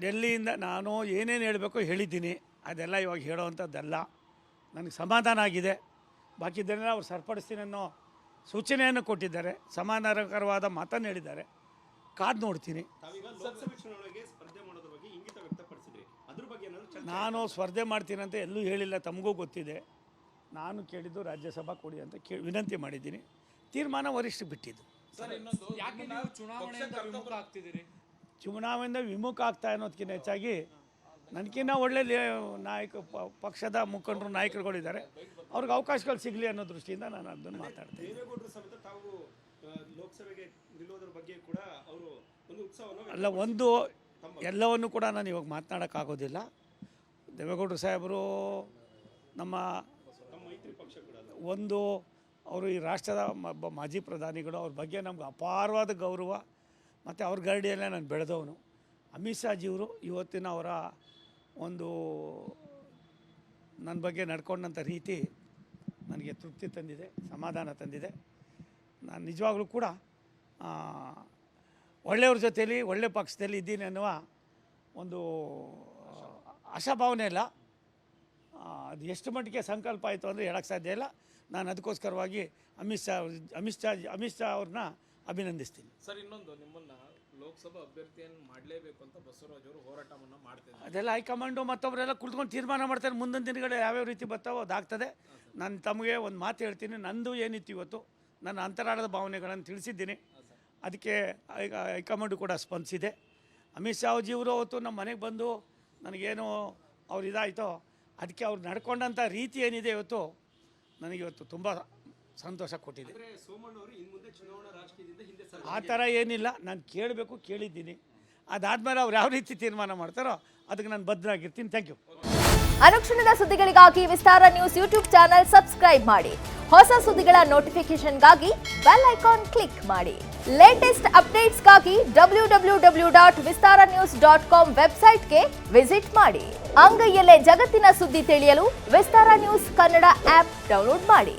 ಡೆಲ್ಲಿಯಿಂದ ನಾನು ಏನೇನು ಹೇಳಬೇಕೋ ಹೇಳಿದ್ದೀನಿ. ಅದೆಲ್ಲ ಇವಾಗ ಹೇಳೋವಂಥದ್ದಲ್ಲ. ನನಗೆ ಸಮಾಧಾನ ಆಗಿದೆ. ಬಾಕಿದ್ದನ್ನೆಲ್ಲ ಅವ್ರು ಸರಿಪಡಿಸ್ತೀನಿ ಅನ್ನೋ ಸೂಚನೆಯನ್ನು ಕೊಟ್ಟಿದ್ದಾರೆ. ಸಮಾಧಾನಕರವಾದ ಮಾತನ್ನು ಹೇಳಿದ್ದಾರೆ. ಕಾದು ನೋಡ್ತೀನಿ. ನಾನು ಸ್ಪರ್ಧೆ ಮಾಡ್ತೀನಿ ಅಂತ ಎಲ್ಲೂ ಹೇಳಿಲ್ಲ, ತಮಗೂ ಗೊತ್ತಿದೆ. ನಾನು ಕೇಳಿದ್ದು ರಾಜ್ಯಸಭಾ ಕೊಡಿ ಅಂತ ವಿನಂತಿ ಮಾಡಿದ್ದೀನಿ. ತೀರ್ಮಾನ ವರಿಷ್ಠ ಬಿಟ್ಟಿದ್ದು. ಚುನಾವಣೆಯಿಂದ ವಿಮುಖ ಆಗ್ತಾ ಅನ್ನೋದಕ್ಕಿಂತ ಹೆಚ್ಚಾಗಿ ನನಗಿನ್ನ ಒಳ್ಳೆ ಪಕ್ಷದ ಮುಖಂಡರು ನಾಯಕರುಗಳಿದ್ದಾರೆ. ಅವ್ರಿಗೆ ಅವಕಾಶಗಳು ಸಿಗಲಿ ಅನ್ನೋ ದೃಷ್ಟಿಯಿಂದ ನಾನು ಅದನ್ನು ಮಾತಾಡ್ತೀನಿ. ಅಲ್ಲ, ಎಲ್ಲವನ್ನು ಕೂಡ ನಾನು ಇವಾಗ ಮಾತನಾಡೋಕ್ಕಾಗೋದಿಲ್ಲ. ದೇವೇಗೌಡರು ಸಾಹೇಬರು ನಮ್ಮ ಅವರು ಈ ರಾಷ್ಟ್ರದ ಮಾಜಿ ಪ್ರಧಾನಿಗಳು. ಅವ್ರ ಬಗ್ಗೆ ನಮ್ಗೆ ಅಪಾರವಾದ ಗೌರವ ಮತ್ತು ಅವ್ರ ಗರಡಿಯಲ್ಲೇ ನಾನು ಬೆಳೆದವನು. ಅಮಿತ್ ಶಾಜಿಯವರು ಇವತ್ತಿನ ಅವರ ನನ್ನ ಬಗ್ಗೆ ನಡ್ಕೊಂಡಂಥ ರೀತಿ ನನಗೆ ತೃಪ್ತಿ ತಂದಿದೆ, ಸಮಾಧಾನ ತಂದಿದೆ. ನಾನು ನಿಜವಾಗ್ಲೂ ಕೂಡ ಒಳ್ಳೆಯವ್ರ ಜೊತೆಯಲ್ಲಿ ಒಳ್ಳೆ ಪಕ್ಷದಲ್ಲಿ ಇದ್ದೀನಿ ಅನ್ನುವ ಆಶಾಭಾವನೆ ಇಲ್ಲ. ಅದು ಎಷ್ಟು ಮಟ್ಟಿಗೆ ಸಂಕಲ್ಪ ಆಯಿತು ಅಂದರೆ ಹೇಳೋಕ್ಕೆ ಸಾಧ್ಯ ಇಲ್ಲ. ನಾನು ಅದಕ್ಕೋಸ್ಕರವಾಗಿ ಅಮಿತ್ ಶಾ ಅವ್ರನ್ನ ಅಭಿನಂದಿಸ್ತೀನಿ. ಸರ್, ಇನ್ನೊಂದು, ನಿಮ್ಮನ್ನು ಲೋಕಸಭಾ ಅಭ್ಯರ್ಥಿಯನ್ನು ಮಾಡಲೇಬೇಕು ಅಂತ ಬಸವರಾಜ್ ಅವರು ಹೋರಾಟವನ್ನು ಮಾಡ್ತಿದ್ದಾರೆ. ಅದೆಲ್ಲ ಹೈಕಮಾಂಡು ಮತ್ತೊಬ್ಬರೆಲ್ಲ ಕುಳಿತುಕೊಂಡು ತೀರ್ಮಾನ ಮಾಡ್ತಾರೆ. ಮುಂದಿನ ದಿನಗಳು ಯಾವ್ಯಾವ ರೀತಿ ಬರ್ತಾವೋ ಅದಾಗ್ತದೆ. ನಾನು ತಮಗೆ ಒಂದು ಮಾತು ಹೇಳ್ತೀನಿ. ನಂದು ಏನಿತ್ತು ಇವತ್ತು ನನ್ನ ಅಂತರಾಳದ ಭಾವನೆಗಳನ್ನು ತಿಳಿಸಿದ್ದೀನಿ. ಅದಕ್ಕೆ ಹೈಕಮಾಂಡು ಕೂಡ ಸ್ಪಂದಿಸಿದೆ. ಅಮಿತ್ ಶಾಜಿಯವರು ಅವತ್ತು ನಮ್ಮ ಮನೆಗೆ ಬಂದು ನನಗೇನು ಅವ್ರು ಇದಾಯಿತೋ ಅದಕ್ಕೆ ಅವ್ರು ನಡ್ಕೊಂಡಂಥ ರೀತಿ ಏನಿದೆ ಇವತ್ತು ನನಗಿವತ್ತು ತುಂಬ ಸಂತೋಷ ಕೊಟ್ಟಿದೆ. ಆ ಥರ ಏನಿಲ್ಲ. ನಾನು ಕೇಳಿದ್ದೀನಿ. ಅದಾದಮೇಲೆ ಅವ್ರು ಯಾವ ರೀತಿ ತೀರ್ಮಾನ ಮಾಡ್ತಾರೋ ಅದಕ್ಕೆ ನಾನು ಬದ್ಧರಾಗಿರ್ತೀನಿ. Thank you. ಅನುಕ್ಷಣದ ಸುದ್ದಿಗಳಿಗಾಗಿ Vistara news YouTube channel subscribe ಮಾಡಿ. ಹೊಸ ಸುದ್ದಿಗಳ ನೋಟಿಫಿಕೇಶನ್ಗಾಗಿ ಬೆಲ್ ಐಕಾನ್ ಕ್ಲಿಕ್ ಮಾಡಿ. ಲೇಟೆಸ್ಟ್ ಅಪ್ಡೇಟ್ಸ್ಗಾಗಿ www.vistaranews.com ವೆಬ್ಸೈಟ್ಗೆ ವಿಸಿಟ್ ಮಾಡಿ. ಅಂಗೈಯಲ್ಲೇ ಜಗತ್ತಿನ ಸುದ್ದಿ ತಿಳಿಯಲು Vistara news Kannada app download ಮಾಡಿ.